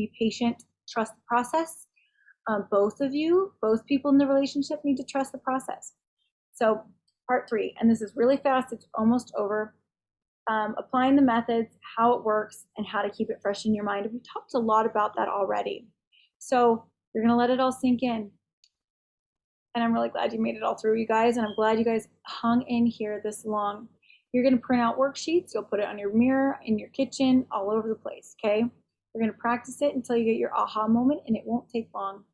be patient, trust the process. Both people in the relationship need to trust the process. So part 3, and this is really fast, it's almost over. Applying the methods, how it works, and how to keep it fresh in your mind. We talked a lot about that already. So you're going to let it all sink in. And I'm really glad you made it all through, you guys, and I'm glad you guys hung in here this long. You're going to print out worksheets. You'll put it on your mirror, in your kitchen, all over the place, okay? You're going to practice it until you get your aha moment, and it won't take long.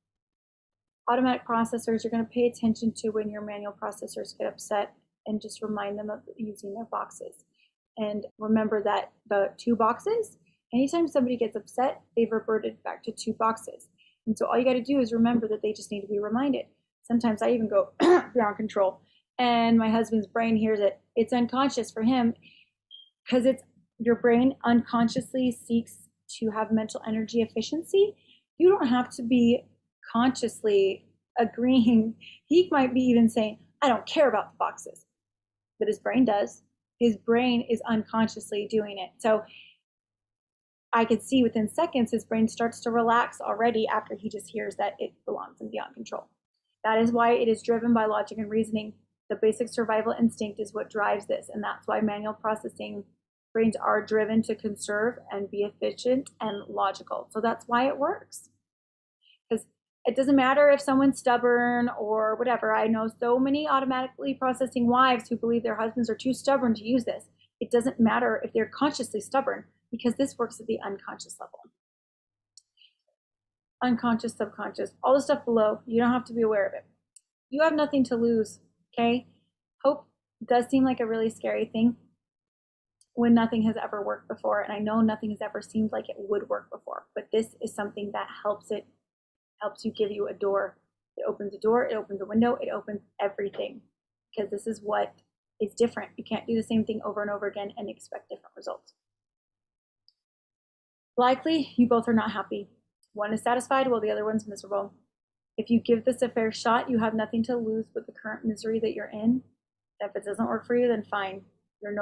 Automatic processors, you're going to pay attention to when your manual processors get upset and just remind them of using their boxes. And remember that the 2 boxes, anytime somebody gets upset, they've reverted back to 2 boxes. And so all you got to do is remember that they just need to be reminded. Sometimes I even go beyond control, and my husband's brain hears it. It's unconscious for him because it's your brain unconsciously seeks to have mental energy efficiency. You don't have to be consciously agreeing. He might be even saying, I don't care about the boxes, but his brain does. His brain is unconsciously doing it. So I could see within seconds, his brain starts to relax already after he just hears that it belongs in beyond control. That is why it is driven by logic and reasoning. The basic survival instinct is what drives this. And that's why manual processing brains are driven to conserve and be efficient and logical. So that's why it works. Because it doesn't matter if someone's stubborn or whatever. I know so many automatically processing wives who believe their husbands are too stubborn to use this. It doesn't matter if they're consciously stubborn because this works at the unconscious level. Unconscious, subconscious, all the stuff below, you don't have to be aware of it. You have nothing to lose, okay? Hope does seem like a really scary thing when nothing has ever worked before, and I know nothing has ever seemed like it would work before, but this is something that helps you give you a door. It opens a door, it opens a window, it opens everything, because this is what is different. You can't do the same thing over and over again and expect different results. Likely, you both are not happy. One is satisfied while the other one's miserable. If you give this a fair shot, you have nothing to lose but the current misery that you're in. If it doesn't work for you, then fine. You're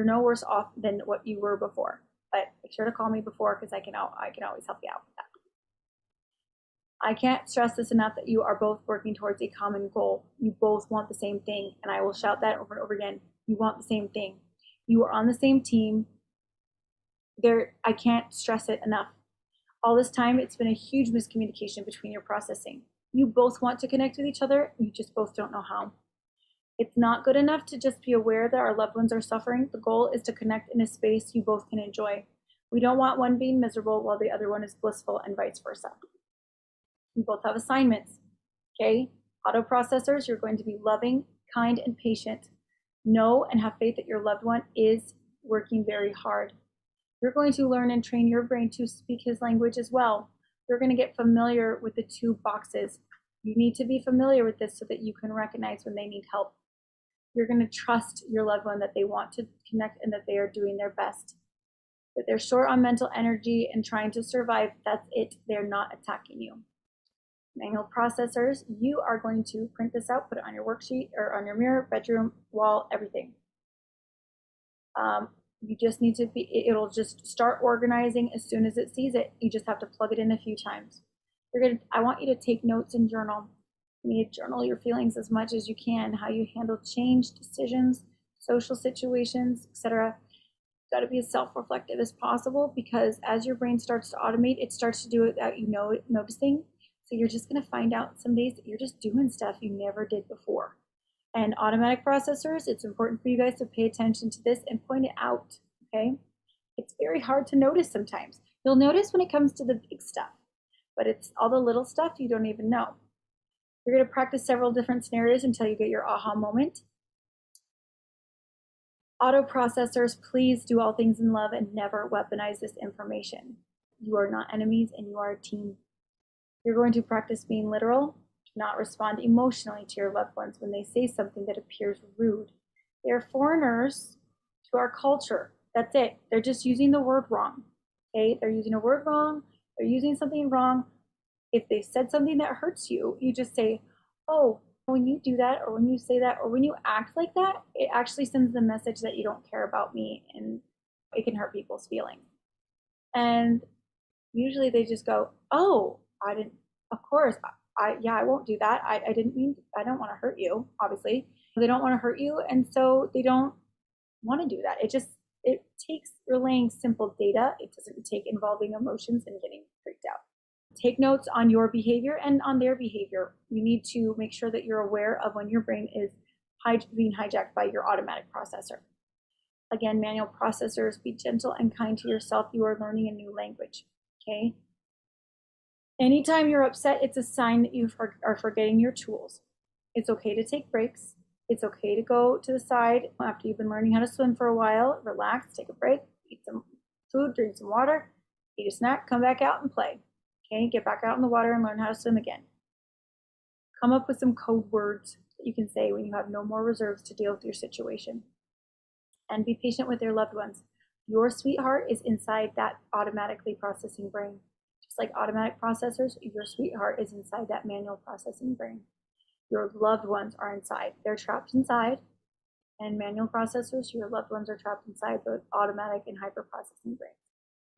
no worse off than what you were before. But make sure to call me before because I can always help you out with that. I can't stress this enough that you are both working towards a common goal. You both want the same thing, and I will shout that over and over again. You want the same thing. You are on the same team. I can't stress it enough. All this time, it's been a huge miscommunication between your processing. You both want to connect with each other, you just both don't know how. It's not good enough to just be aware that our loved ones are suffering. The goal is to connect in a space you both can enjoy. We don't want one being miserable while the other one is blissful and vice versa. You both have assignments, okay? Auto processors, you're going to be loving, kind, and patient. Know and have faith that your loved one is working very hard. You're going to learn and train your brain to speak his language as well. You're going to get familiar with the 2 boxes. You need to be familiar with this so that you can recognize when they need help. You're going to trust your loved one that they want to connect and that they are doing their best. That they're short on mental energy and trying to survive, that's it. They're not attacking you. Manual processors, you are going to print this out, put it on your worksheet or on your mirror, bedroom, wall, everything. You just need to it'll just start organizing as soon as it sees it. You just have to plug it in a few times. I want you to take notes and journal. You need to journal your feelings as much as you can, how you handle change, decisions, social situations, etc. Got to be as self-reflective as possible because as your brain starts to automate, it starts to do it without you noticing. So you're just going to find out some days that you're just doing stuff you never did before. And automatic processors, it's important for you guys to pay attention to this and point it out, okay? It's very hard to notice sometimes. You'll notice when it comes to the big stuff, but it's all the little stuff you don't even know. You're going to practice several different scenarios until you get your aha moment. Auto processors, please do all things in love and never weaponize this information. You are not enemies and you are a team. You're going to practice being literal. Not respond emotionally to your loved ones when they say something that appears rude. They're foreigners to our culture. That's it. They're just using the word wrong. Okay? They're using a word wrong. They're using something wrong. If they said something that hurts you, you just say, oh, when you do that, or when you say that, or when you act like that, it actually sends the message that you don't care about me, and it can hurt people's feelings. And Usually they just go, oh, I didn't, of course, yeah, I won't do that. I didn't mean, I don't want to hurt you, obviously. They don't want to hurt you, and so they don't want to do that. It takes relaying simple data. It doesn't take involving emotions and getting freaked out. Take notes on your behavior and on their behavior. You need to make sure that you're aware of when your brain is being hijacked by your automatic processor. Again, manual processors, be gentle and kind to yourself. You are learning a new language, okay? Anytime you're upset, it's a sign that you are forgetting your tools. It's okay to take breaks. It's okay to go to the side after you've been learning how to swim for a while. Relax, take a break, eat some food, drink some water, eat a snack, come back out and play. Okay, get back out in the water and learn how to swim again. Come up with some code words that you can say when you have no more reserves to deal with your situation. And be patient with your loved ones. Your sweetheart is inside that automatically processing brain. Just like automatic processors, your sweetheart is inside that manual processing brain. Your loved ones are inside. They're trapped inside. And manual processors, your loved ones are trapped inside the automatic and hyper processing brain.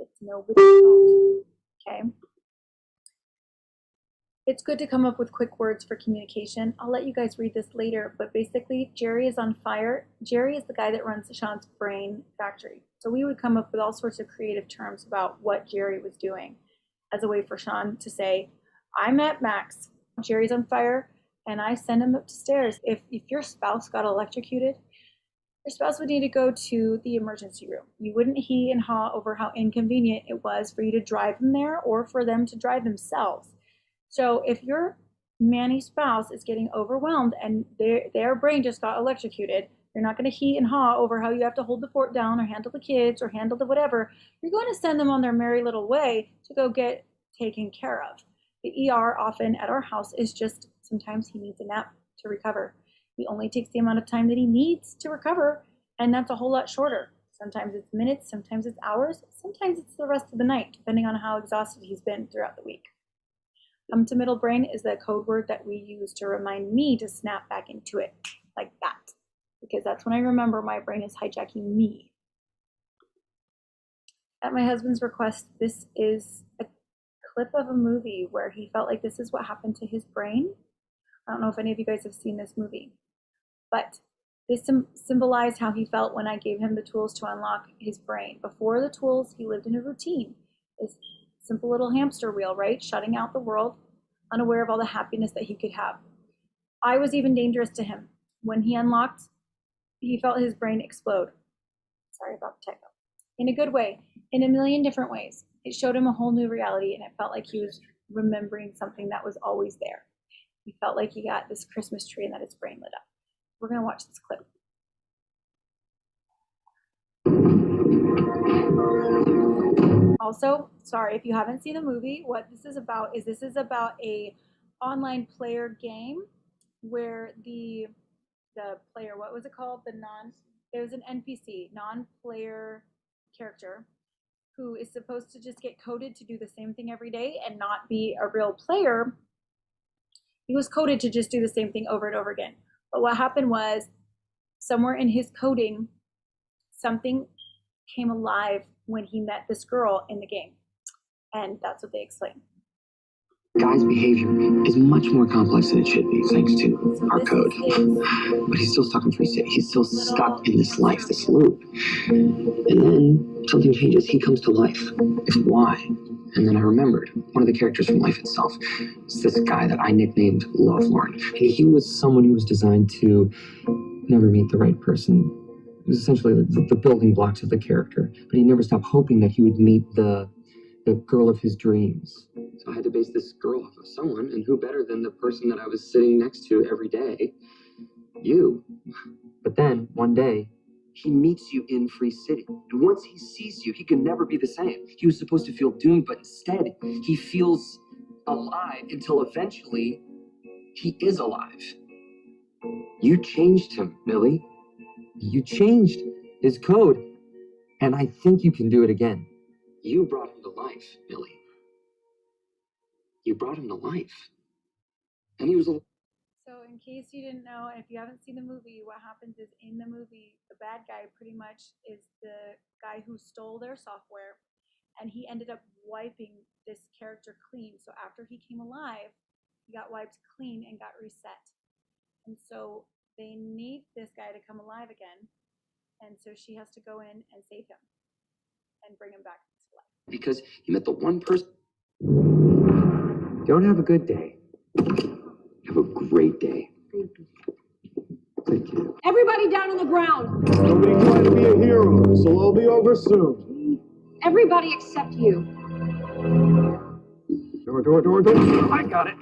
It's nobody's fault. Okay? It's good to come up with quick words for communication. I'll let you guys read this later, but basically, Jerry is on fire. Jerry is the guy that runs Sean's brain factory. So we would come up with all sorts of creative terms about what Jerry was doing as a way for Sean to say, I'm at max. Jerry's on fire, and I send him upstairs. If your spouse got electrocuted, your spouse would need to go to the emergency room. You wouldn't he and haw over how inconvenient it was for you to drive them there or for them to drive themselves. So if your manny spouse is getting overwhelmed and their brain just got electrocuted, you're not going to he and haw over how you have to hold the fort down or handle the kids or handle the whatever. You're going to send them on their merry little way to go get taken care of. The ER often at our house is just sometimes he needs a nap to recover. He only takes the amount of time that he needs to recover, and that's a whole lot shorter. Sometimes it's minutes, sometimes it's hours, sometimes it's the rest of the night, depending on how exhausted he's been throughout the week. Come to middle brain is the code word that we use to remind me to snap back into it like that, because that's when I remember my brain is hijacking me. At my husband's request, this is a clip of a movie where he felt like this is what happened to his brain. I don't know if any of you guys have seen this movie, but this symbolized how he felt when I gave him the tools to unlock his brain. Before the tools, he lived in a routine. This simple little hamster wheel, right? Shutting out the world, unaware of all the happiness that he could have. I was even dangerous to him. When he unlocked, he felt his brain explode. Sorry about the typo. In a good way, in a million different ways. It showed him a whole new reality, and it felt like he was remembering something that was always there. He felt like he got this Christmas tree and that his brain lit up. We're going to watch this clip. Also, sorry if you haven't seen the movie, what this is about a online player game where the player, what was it called? There was an NPC, non-player character who is supposed to just get coded to do the same thing every day and not be a real player. He was coded to just do the same thing over and over again. But what happened was, somewhere in his coding, something came alive when he met this girl in the game. And that's what they explain. Guy's behavior is much more complex than it should be, thanks to our code. But he's still stuck in Free City. He's still stuck in this life, this loop. And then something changes. He comes to life. Why? And then I remembered one of the characters from Life itself. It's this guy that I nicknamed Lovelorn. And he was someone who was designed to never meet the right person. It was essentially the building blocks of the character. But he never stopped hoping that he would meet the girl of his dreams. So I had to base this girl off of someone, and who better than the person that I was sitting next to every day? You. But then, one day, he meets you in Free City. And once he sees you, he can never be the same. He was supposed to feel doomed, but instead, he feels alive until eventually, he is alive. You changed him, Millie. You changed his code. And I think you can do it again. You brought him to life, Millie. You brought him to life. And he was alive. So in case you didn't know, and if you haven't seen the movie, what happens is in the movie, the bad guy pretty much is the guy who stole their software and he ended up wiping this character clean. So after he came alive, he got wiped clean and got reset. And so they need this guy to come alive again. And so she has to go in and save him and bring him back to life. Because he met the one person. Don't have a good day. Have a great day. Thank you. Everybody down on the ground. Nobody trying to be a hero. This will all be over soon. Everybody except you. Door. I got it.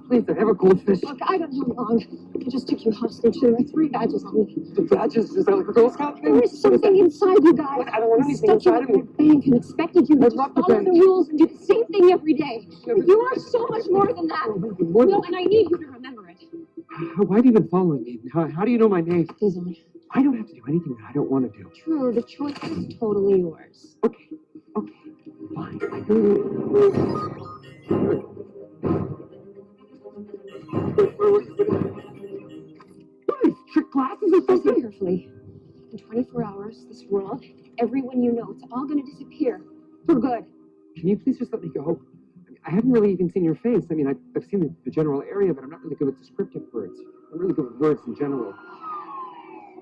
Please, I have a goldfish. Look, I don't know how long. I just took you hostage. There are 3 badges on me. The badges? Is that like a Girl Scout thing? There is something inside you guys. What? I don't want anything inside of me. Bank and expected you to just love the follow bank. the rules and do the same thing every day. Yeah, But you are so much more than that. No, and I need you to remember it. Why have you been following me? How do you know my name? He's on. I don't have to do anything that I don't want to do. True, the choice is totally yours. Okay, fine. I do. What are these trick glasses or Listen something? carefully. In 24 hours, this world, everyone you know, it's all going to disappear. For good. Can you please just let me go? I haven't really even seen your face. I mean, I've seen the general area, but I'm not really good with descriptive words. I'm really good with words in general.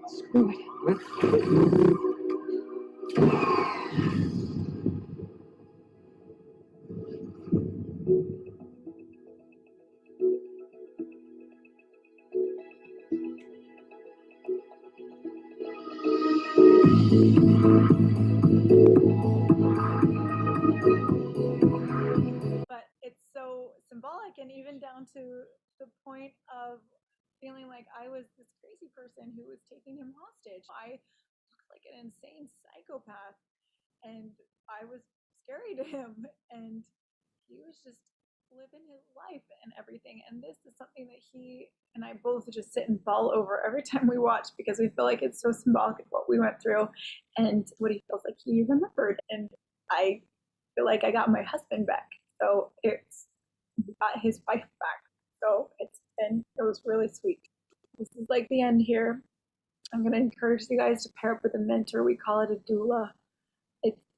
Screw it. What? But it's so symbolic, and even down to the point of feeling like I was this crazy person who was taking him hostage. I looked like an insane psychopath, and I was scary to him, and he was just living his life and everything. And this is something that he and I both just sit and bawl over every time we watch, because we feel like it's so symbolic of what we went through and what he feels like he remembered. And I feel like I got my husband back. So it's got his wife back. So it was really sweet. This is like the end here. I'm going to encourage you guys to pair up with a mentor. We call it a doula.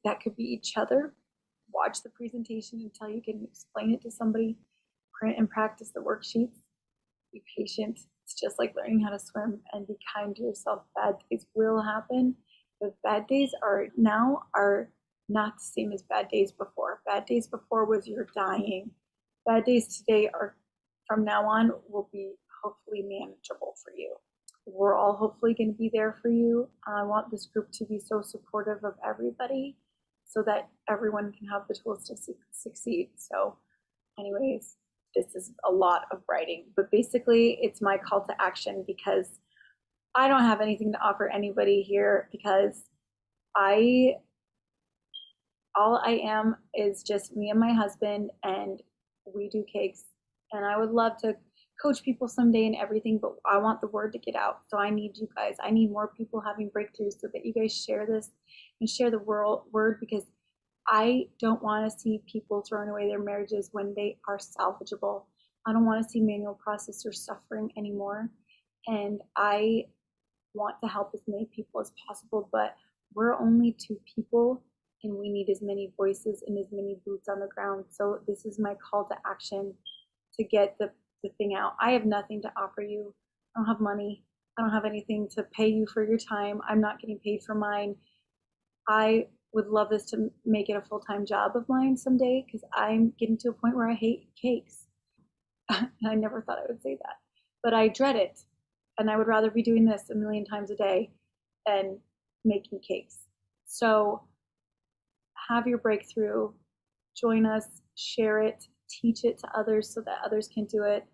That could be each other. Watch the presentation until you can explain it to somebody. Print and practice the worksheets. Be patient. It's just like learning how to swim, and be kind to yourself. Bad days will happen, but bad days are not the same as bad days before. Bad days before was you're dying. Bad days today are, from now on, will be hopefully manageable for you. We're all hopefully going to be there for you. I want this group to be so supportive of everybody so that everyone can have the tools to succeed. So anyways, this is a lot of writing, but basically it's my call to action, because I don't have anything to offer anybody here, because all I am is just me and my husband, and we do cakes. And I would love to coach people someday and everything, but I want the word to get out. So I need you guys. I need more people having breakthroughs so that you guys share this and share the word, because I don't want to see people throwing away their marriages when they are salvageable. I don't want to see manual processors suffering anymore. And I want to help as many people as possible, but we're only 2 people, and we need as many voices and as many boots on the ground. So this is my call to action to get the thing out. I have nothing to offer you. I don't have money. I don't have anything to pay you for your time. I'm not getting paid for mine. I would love this to make it a full-time job of mine someday, because I'm getting to a point where I hate cakes. And I never thought I would say that, but I dread it. And I would rather be doing this a million times a day than making cakes. So have your breakthrough, join us, share it, teach it to others so that others can do it.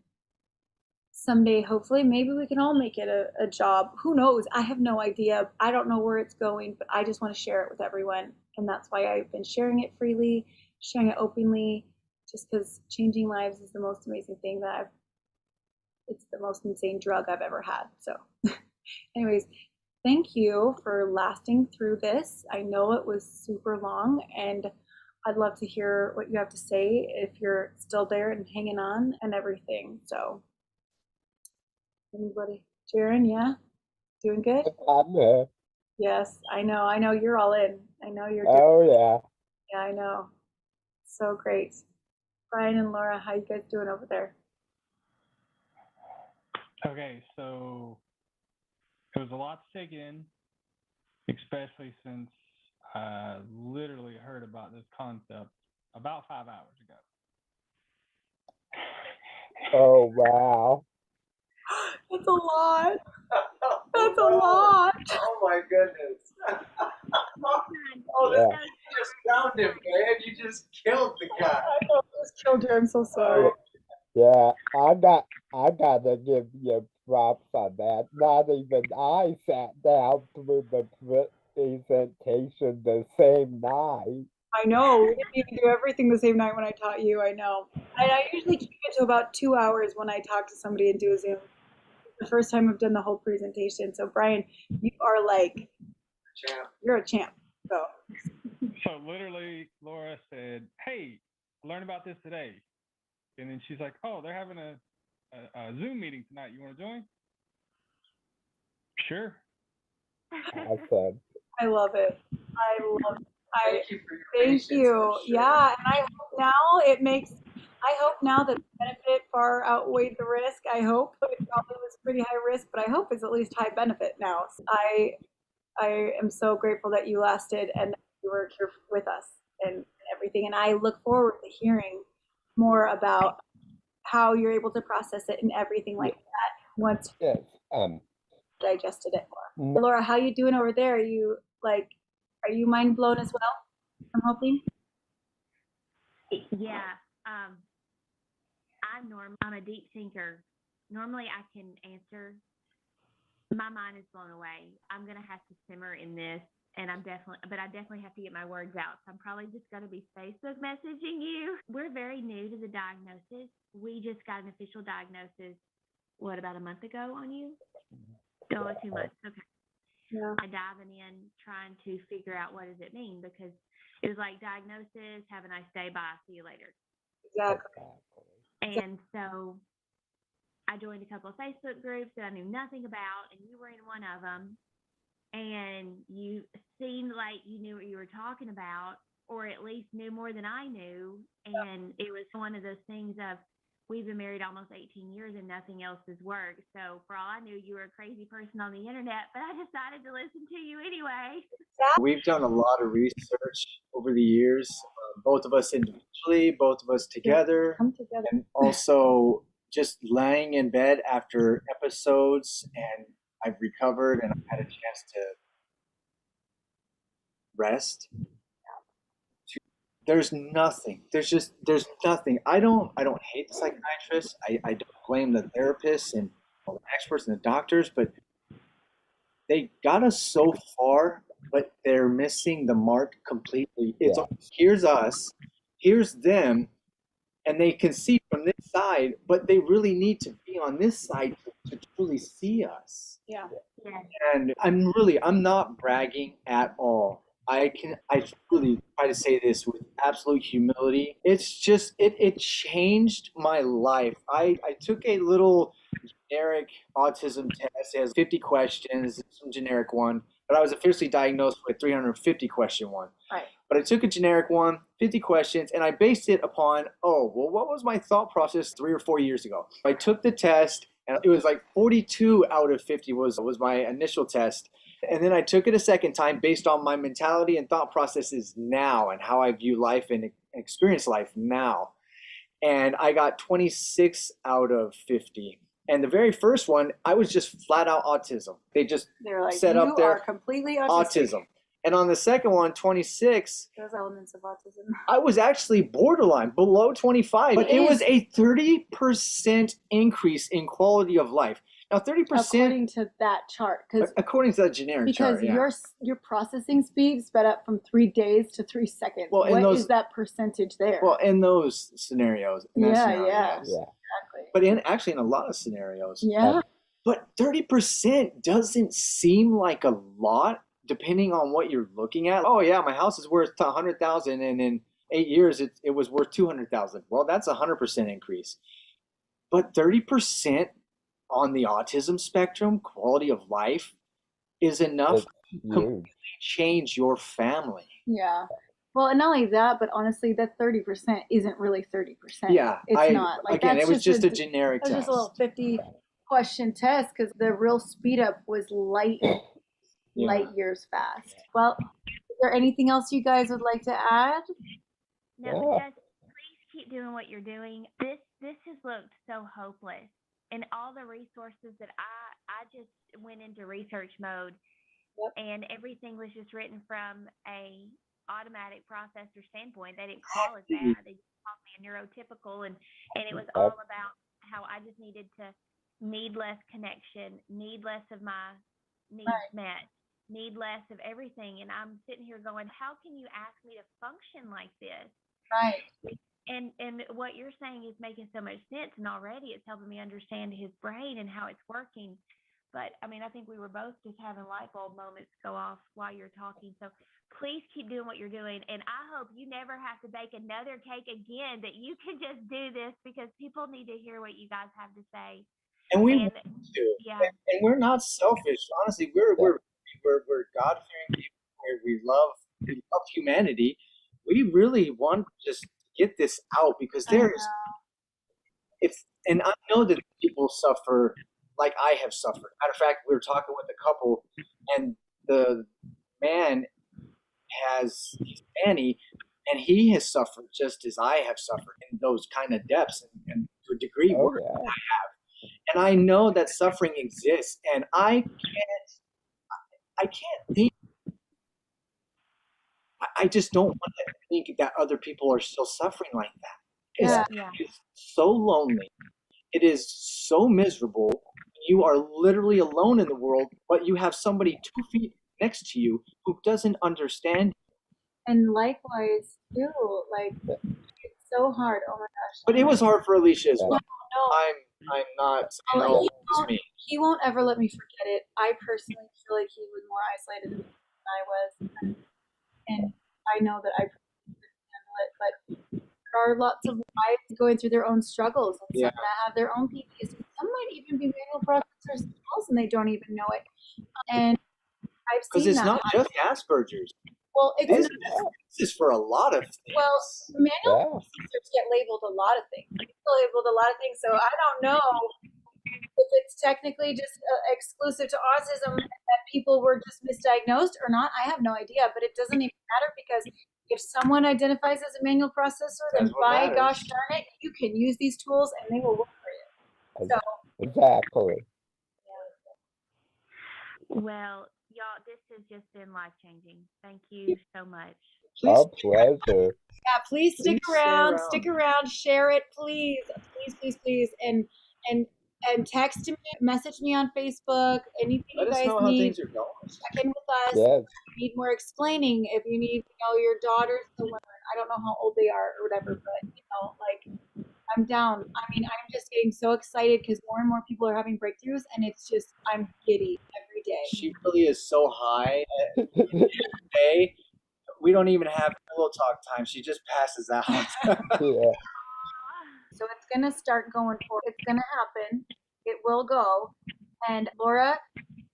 Someday, hopefully, maybe we can all make it a job. Who knows? I have no idea. I don't know where it's going, but I just want to share it with everyone. And that's why I've been sharing it freely, sharing it openly, just because changing lives is the most amazing thing it's the most insane drug I've ever had. So anyways, thank you for lasting through this. I know it was super long, and I'd love to hear what you have to say if you're still there and hanging on and everything. So anybody? Jaron, yeah? Doing good? I'm there. Yes, I know you're all in. I know you're Oh, yeah. Yeah, I know. So great. Brian and Laura, how you guys doing over there? Okay, so it was a lot to take in, especially since I literally heard about this concept about 5 hours ago. Oh, wow. That's a lot. That's a lot. Oh my goodness. Oh, Yeah. you just found him, man. You just killed the guy. I know, I just killed you. I'm so sorry. Yeah, I gotta give you props on that. Not even I sat down through the presentation the same night. I know. We didn't even do everything the same night when I taught you. I know. I usually keep it to about 2 hours when I talk to somebody and do a Zoom. The first time I've done the whole presentation. So Brian, you are like, Champ. you're a champ. So So literally, Laura said, "Hey, learn about this today," and then she's like, "Oh, they're having a Zoom meeting tonight. You want to join?" Sure. Awesome. I love it. I love it. Thank you for your Thank patience, you. for sure. Yeah, and I hope now that the benefit far outweighed the risk. I hope it probably was pretty high risk, but I hope it's at least high benefit now. So I am so grateful that you lasted and that you were here with us and everything. And I look forward to hearing more about how you're able to process it and everything like that once you Yes. digested it more. Laura, how you doing over there? Are you mind blown as well? I'm hoping. Yeah. I'm a deep thinker. Normally I can answer. My mind is blown away. I'm gonna have to simmer in this, and I definitely have to get my words out. So I'm probably just gonna be Facebook messaging you. We're very new to the diagnosis. We just got an official diagnosis, about a month ago on you? Oh, 2 months. Okay. Yeah. I'm diving in, trying to figure out what does it mean, because it was like diagnosis, have a nice day, bye, see you later. Exactly. And so I joined a couple of Facebook groups that I knew nothing about, and you were in one of them. And you seemed like you knew what you were talking about, or at least knew more than I knew. And it was one of those things of, we've been married almost 18 years and nothing else has worked. So for all I knew, you were a crazy person on the internet, but I decided to listen to you anyway. We've done a lot of research over the years, both of us individually, both of us together, Come together. and also just laying in bed after episodes, and I've recovered and I've had a chance to rest. There's nothing. There's nothing. I don't hate the psychiatrists. I don't blame the therapists and the experts and the doctors, but they got us so far, but they're missing the mark completely. It's here's us, here's them, and they can see from this side, but they really need to be on this side to truly see us. Yeah. And I'm not bragging at all. I really try to say this with absolute humility. It's just, it changed my life. I took a little generic autism test. It has 50 questions, some generic one, but I was officially diagnosed with a 350 question one. Right. But I took a generic one, 50 questions, and I based it upon, what was my thought process 3 or 4 years ago? I took the test, and it was like 42 out of 50 was my initial test. And then I took it a second time based on my mentality and thought processes now and how I view life and experience life now. And I got 26 out of 50. And the very first one, I was just flat out autism. They're like, set up there, completely autism. And on the second one, 26, there's elements of autism. I was actually borderline, below 25. But it was a 30% increase in quality of life. Now, 30%. According to that chart. According to that generic chart, because your processing speed sped up from 3 days to 3 seconds. Well, what is that percentage there? Well, in those scenarios. Exactly. But in a lot of scenarios. Yeah. But 30% doesn't seem like a lot, depending on what you're looking at. Oh yeah, my house is worth $100,000, and in 8 years it was worth $200,000. Well, that's 100% increase. But 30% on the autism spectrum, quality of life, is enough to completely change your family. Yeah. Well, and not only that, but honestly, that 30% isn't really 30%. Yeah, It's not. Like, again, that's it was just a generic It was test. just a little 50 question test because the real speed up was light years fast. Well, is there anything else you guys would like to add? No, just please keep doing what you're doing. This has looked so hopeless, and all the resources that I just went into research mode, and everything was just written from a automatic processor standpoint. They didn't call it that. They just called me a neurotypical, and it was all about how I just needed to need less connection, need less of my needs met, need less of everything. And I'm sitting here going, how can you ask me to function like this? Right. And what you're saying is making so much sense, and already it's helping me understand his brain and how it's working. But I mean, I think we were both just having light bulb moments go off while you're talking. So please keep doing what you're doing, and I hope you never have to bake another cake again. That you can just do this, because people need to hear what you guys have to say. And we want to. Yeah. And we're not selfish. Honestly, we're God-fearing people. We love humanity. We really want to just get this out, because and I know that people suffer like I have suffered. Matter of fact, we were talking with a couple, and the man has Annie, and he has suffered just as I have suffered in those kind of depths, and to a degree worse than I have. And I know that suffering exists, and I can't think. I just don't want to think that other people are still suffering like that. It's so lonely. It is so miserable. You are literally alone in the world, but you have somebody 2 feet next to you who doesn't understand. And likewise, too, like, it's so hard. Oh my gosh. But it was hard for Alicia as well. No. I'm not saying he won't ever let me forget it. I personally feel like he was more isolated than I was. And I know that I couldn't handle it, but there are lots of wives going through their own struggles, and some that have their own PTSD. Some might even be manual processors themselves, and they don't even know it. And I've seen that. Because it's not just Asperger's. Well, this is for a lot of things. Well, manual processors get labeled a lot of things. So I don't know if it's technically just exclusive to autism, that people were just misdiagnosed or not. I have no idea, but it doesn't even matter, because if someone identifies as a manual processor, then by gosh darn it, you can use these tools and they will work for you. So exactly. Well, y'all, this has just been life-changing. Thank you so much. Our pleasure. Yeah, please stick around. Share it, please, and text me, message me on Facebook. Anything you guys need, check in with us. If you need more explaining, if you need, your daughters to learn. I don't know how old they are or whatever, but like, I'm down. I mean, I'm just getting so excited because more and more people are having breakthroughs, and it's just, I'm giddy every day. She really is so high. Today, we don't even have pillow talk time. She just passes out. So it's going to start going forward. It's going to happen. It will go. And Laura,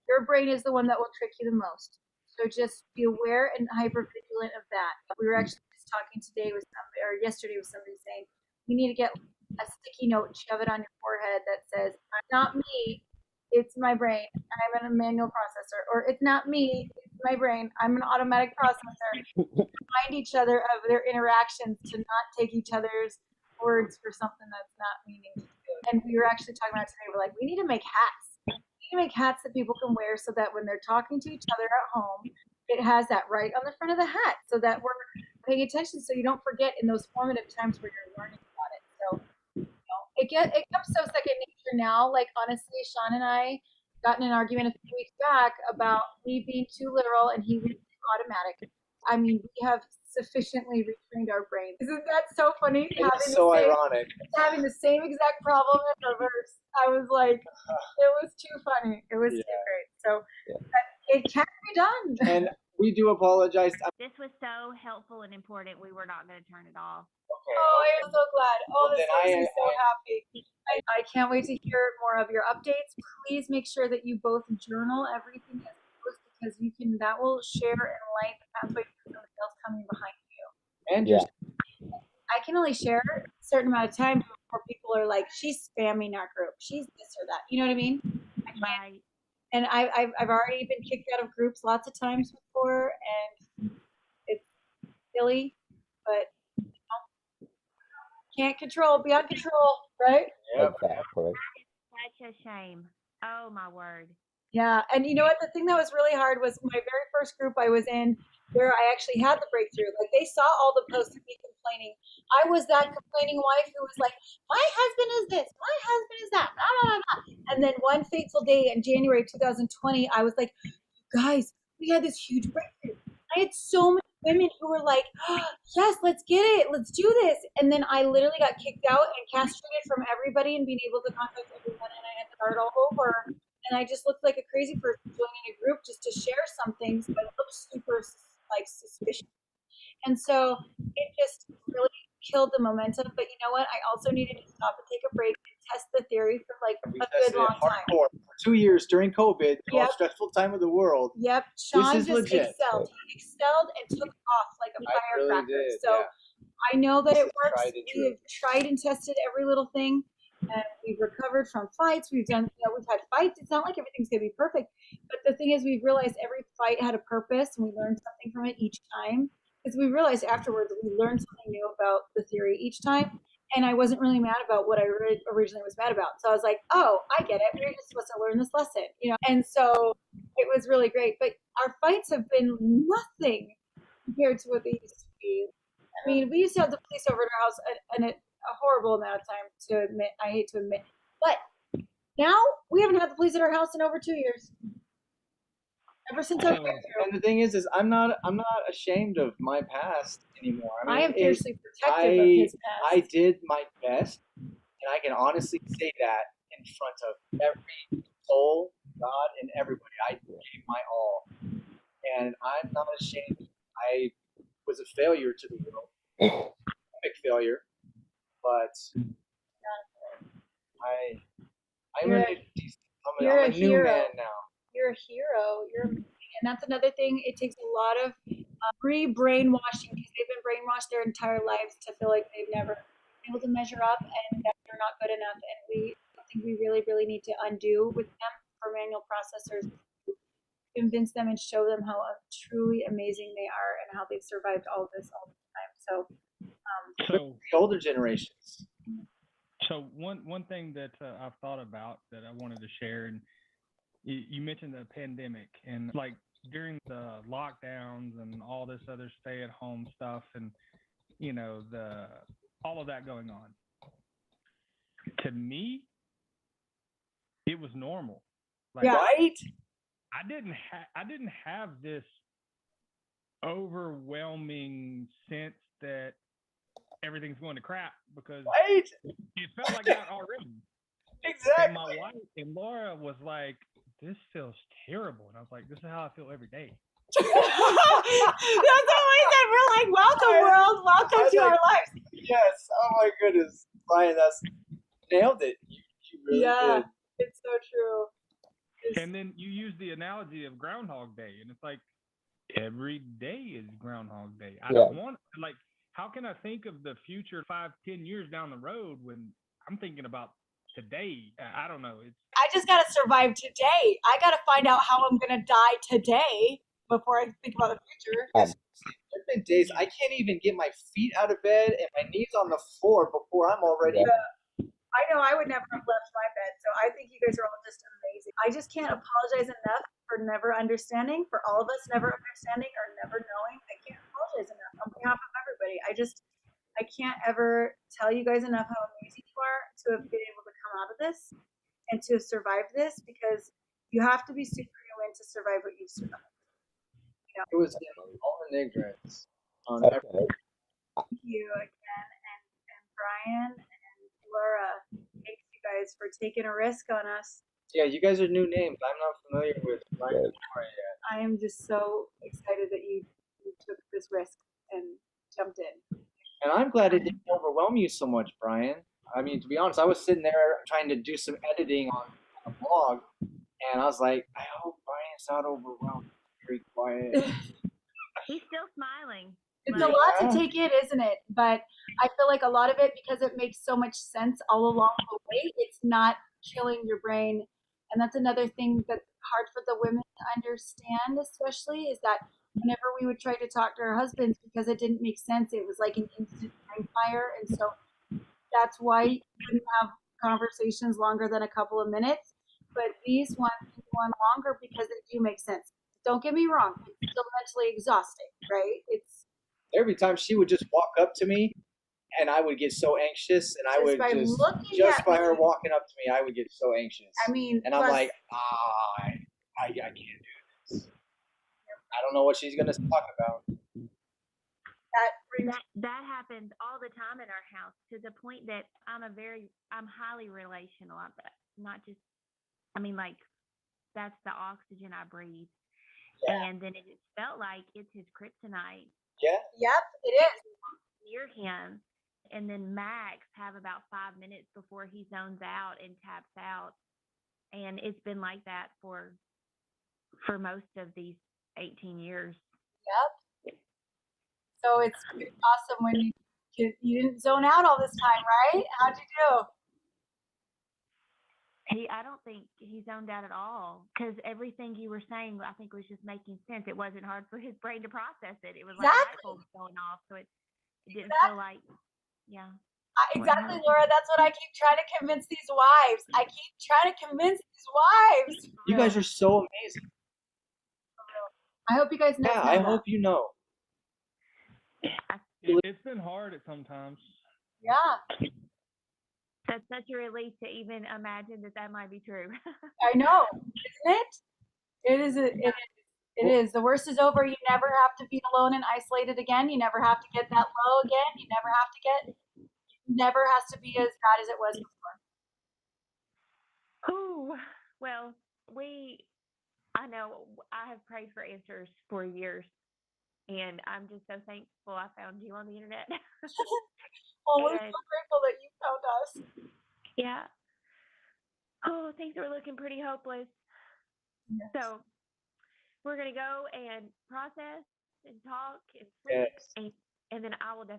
your brain is the one that will trick you the most. So just be aware and hyper vigilant of that. We were actually just talking today with somebody, or yesterday with somebody, saying, you need to get a sticky note and shove it on your forehead that says, not me, it's my brain. I'm a manual processor. Or it's not me, it's my brain. I'm an automatic processor. Remind each other of their interactions, to not take each other's words for something that's not meaning to do. And we were actually talking about today, we're like, we need to make hats. We need to make hats that people can wear, so that when they're talking to each other at home, it has that right on the front of the hat, so that we're paying attention, so you don't forget in those formative times where you're learning about it. So it comes so second nature now. Like, honestly, Sean and I got in an argument a few weeks back about me being too literal and he was automatic. I mean, we have sufficiently retrained our brains. Isn't that so funny? It's so ironic. Having the same exact problem in reverse. I was like, it was too funny. It was too great. So it can be done. And we do apologize. This was so helpful and important. We were not going to turn it off. Okay. Oh, I am so glad. Oh, this makes me so happy. I can't wait to hear more of your updates. Please make sure that you both journal everything as it goes, because that will share and light the pathway for somebody else coming behind you. And Yeah. I can only share a certain amount of time before people are like, she's spamming our group. She's this or that. You know what I mean? Right. And I've already been kicked out of groups lots of times before, and it's silly, but can't control, beyond control, right? Yep. Exactly. Such a shame. Oh my word. Yeah, and you know what? The thing that was really hard was my very first group I was in, where I actually had the breakthrough. Like they saw all the posts of me complaining. I was that complaining wife who was like, "My husband is this, my husband is that," blah, blah, blah. And then one fateful day in January 2020, I was like, "Guys, we had this huge breakthrough." I had so many women who were like, oh, "Yes, let's get it, let's do this." And then I literally got kicked out and castrated from everybody and being able to contact everyone, and I had to start all over. And I just looked like a crazy person joining a group just to share something. So I looked super like suspicious. And so it just really killed the momentum. But you know what? I also needed to stop and take a break and test the theory for like We a tested good it long time. hardcore for 2 years during COVID, the Yep. most stressful time of the world. Yep. Sean is just legit. excelled. He excelled and took off like a I really firecracker. did. So Yeah. I know that This it is works. tried and We true. have tried and tested every little thing, and we've recovered from fights. We've done, we've had fights. It's not like everything's gonna be perfect, but the thing is, we've realized every fight had a purpose, and we learned something from it each time. Because we realized afterwards that we learned something new about the theory each time, and I wasn't really mad about what I originally was mad about. So I was like, "Oh, I get it. We're just supposed to learn this lesson," And so it was really great. But our fights have been nothing compared to what they used to be. I mean, we used to have the police over at our house a horrible amount of time to admit. I hate to admit, but now we haven't had the police at our house in over 2 years. Ever since our breakthrough. And the thing is I'm not ashamed of my past anymore. I am fiercely protective of his past. I did my best, and I can honestly say that in front of every soul, God, and everybody. I gave my all, and I'm not ashamed. I was a failure to the world, epic failure, but I learned I'm a new man now. You're a hero. And that's another thing. It takes a lot of re-brainwashing because they've been brainwashed their entire lives to feel like they've never been able to measure up and that they're not good enough. And I think we really, really need to undo with them for manual processors, convince them and show them how truly amazing they are and how they've survived all this all the time. So the older generations. So one thing that I've thought about that I wanted to share, and you mentioned the pandemic, and like during the lockdowns and all this other stay-at-home stuff, and all of that going on. To me, it was normal. Like, right? I didn't have this overwhelming sense that everything's going to crap because right? it felt like that already. Exactly. And my wife and Laura was like, "This feels terrible," and I was like, "This is how I feel every day." That's what we said. We're like, "Welcome, world. Welcome to our lives." Yes. Oh my goodness, Brian, that's nailed it. You really did. It's so true. And then you use the analogy of Groundhog Day, and it's like every day is Groundhog Day. I don't want how can I think of the future 5-10 years down the road when I'm thinking about today? I don't know. I just gotta survive today. I gotta find out how I'm gonna die today before I think about the future. There's been days I can't even get my feet out of bed and my knees on the floor before I'm already. I know I would never have left my bed, so I think you guys are all just amazing. I just can't apologize enough for never understanding, for all of us never understanding or never knowing. I can't apologize enough on behalf of everybody. I can't ever tell you guys enough how amazing you are to have been able to come out of this and to have survived this, because you have to be superhuman to survive what you've survived. It was all in ignorance. Thank you again, and Brian and Laura, thank you guys for taking a risk on us. Yeah, you guys are new names. I'm not familiar with Brian and Laura yet. I am just so excited that you took this risk and jumped in. And I'm glad it didn't overwhelm you so much, Brian. I mean, to be honest, I was sitting there trying to do some editing on a blog, and I was like, I hope Brian's not overwhelmed. Very quiet. He's still smiling. It's a lot to take in, isn't it? But I feel like a lot of it, because it makes so much sense all along the way, it's not killing your brain. And that's another thing that's hard for the women to understand, especially, is that whenever we would try to talk to our husbands, because it didn't make sense, it was like an instant time fire. And so that's why you couldn't have conversations longer than a couple of minutes. But these ones can go on longer because they do make sense. Don't get me wrong, it's still mentally exhausting, right? It's Every time she would just walk up to me, and I would get so anxious, and I would just by her walking up to me, I would get so anxious. I mean, and I'm like, I can't do this. I don't know what she's gonna talk about. That happens all the time in our house, to the point that I'm highly relational. I'm not just, I mean, like, that's the oxygen I breathe. Yeah. And then it felt like it's his kryptonite. Yeah. Yep, it is. Near him. And then Max have about 5 minutes before he zones out and taps out. And it's been like that for most of these 18 years. Yep. So it's awesome when you didn't zone out all this time, right? How'd you do? I don't think he zoned out at all, because everything you were saying, I think, was just making sense. It wasn't hard for his brain to process it. It was like light bulbs going off, so it didn't feel like, yeah. Exactly, Laura. That's what I keep trying to convince these wives. You guys are so amazing. I hope you guys know. Yeah, I hope you know. It's been hard at sometimes. Yeah. That's such a relief to even imagine that might be true. I know, isn't it? It is. It is. The worst is over. You never have to be alone and isolated again. You never have to get that low again. You never has to be as bad as it was before. Ooh, well, I know I have prayed for answers for years, and I'm just so thankful I found you on the internet. Well, we're so grateful that you found us. Yeah. Oh, things are looking pretty hopeless. Yes. So we're going to go and process and talk and sleep. Yes. And then I will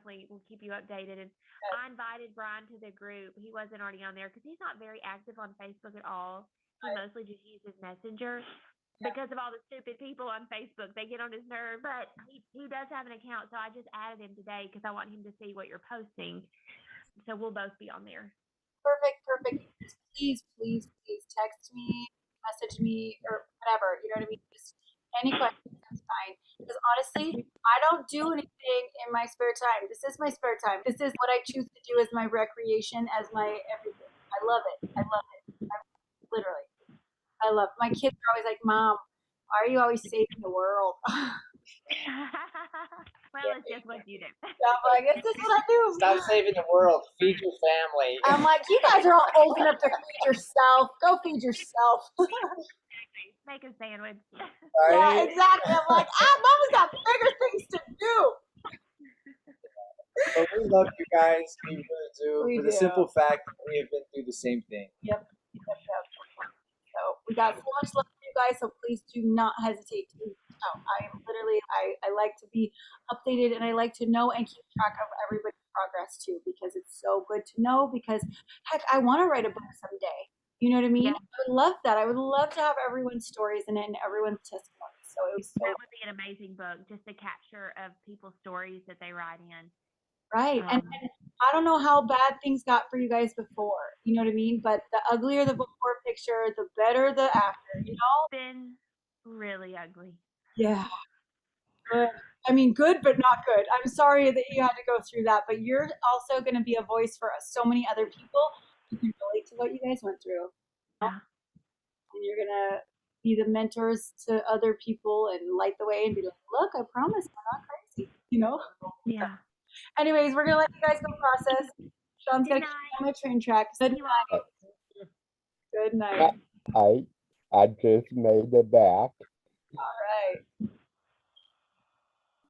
keep you updated. And yes. I invited Brian to the group. He wasn't already on there because he's not very active on Facebook at all. He mostly just uses Messenger. Yeah. Because of all the stupid people on Facebook, they get on his nerve. But he does have an account, so I just added him today because I want him to see what you're posting. So we'll both be on there. Perfect. Please text me, message me, or whatever. You know what I mean? Just any questions, that's fine. Because honestly, I don't do anything in my spare time. This is my spare time. This is what I choose to do as my recreation, as my everything. I love it. Literally. I love it. My kids are always like, Mom, why are you always saving the world? Well, it's just what you do. Yeah, I'm like, it's just what I do. Stop saving the world. Feed your family. I'm like, you guys are all old enough to feed yourself. Go feed yourself. Make a sandwich. Yeah, exactly. I'm like, Mama's got bigger things to do. But we love you guys. We really do. The simple fact that we have been through the same thing. Yep. So we got so much love for you guys, so please do not hesitate to reach out. I like to be updated, and I like to know and keep track of everybody's progress too, because it's so good to know, because heck, I want to write a book someday. You know what I mean? Yeah. I would love that. I would love to have everyone's stories in it and everyone's testimonies. So that would be an amazing book, just a capture of people's stories that they write in. Right. And I don't know how bad things got for you guys before, you know what I mean? But the uglier the before picture, the better the after, you know? It's been really ugly. Yeah. Good. I mean, good, but not good. I'm sorry that you had to go through that, but you're also going to be a voice for so many other people who can relate to what you guys went through. Yeah. And you're going to be the mentors to other people and light the way and be like, look, I promise we're not crazy, you know? Yeah. Anyways, we're gonna let you guys go process. Sean's gonna get on my train track. Good night. Good night. I just made it back. All right.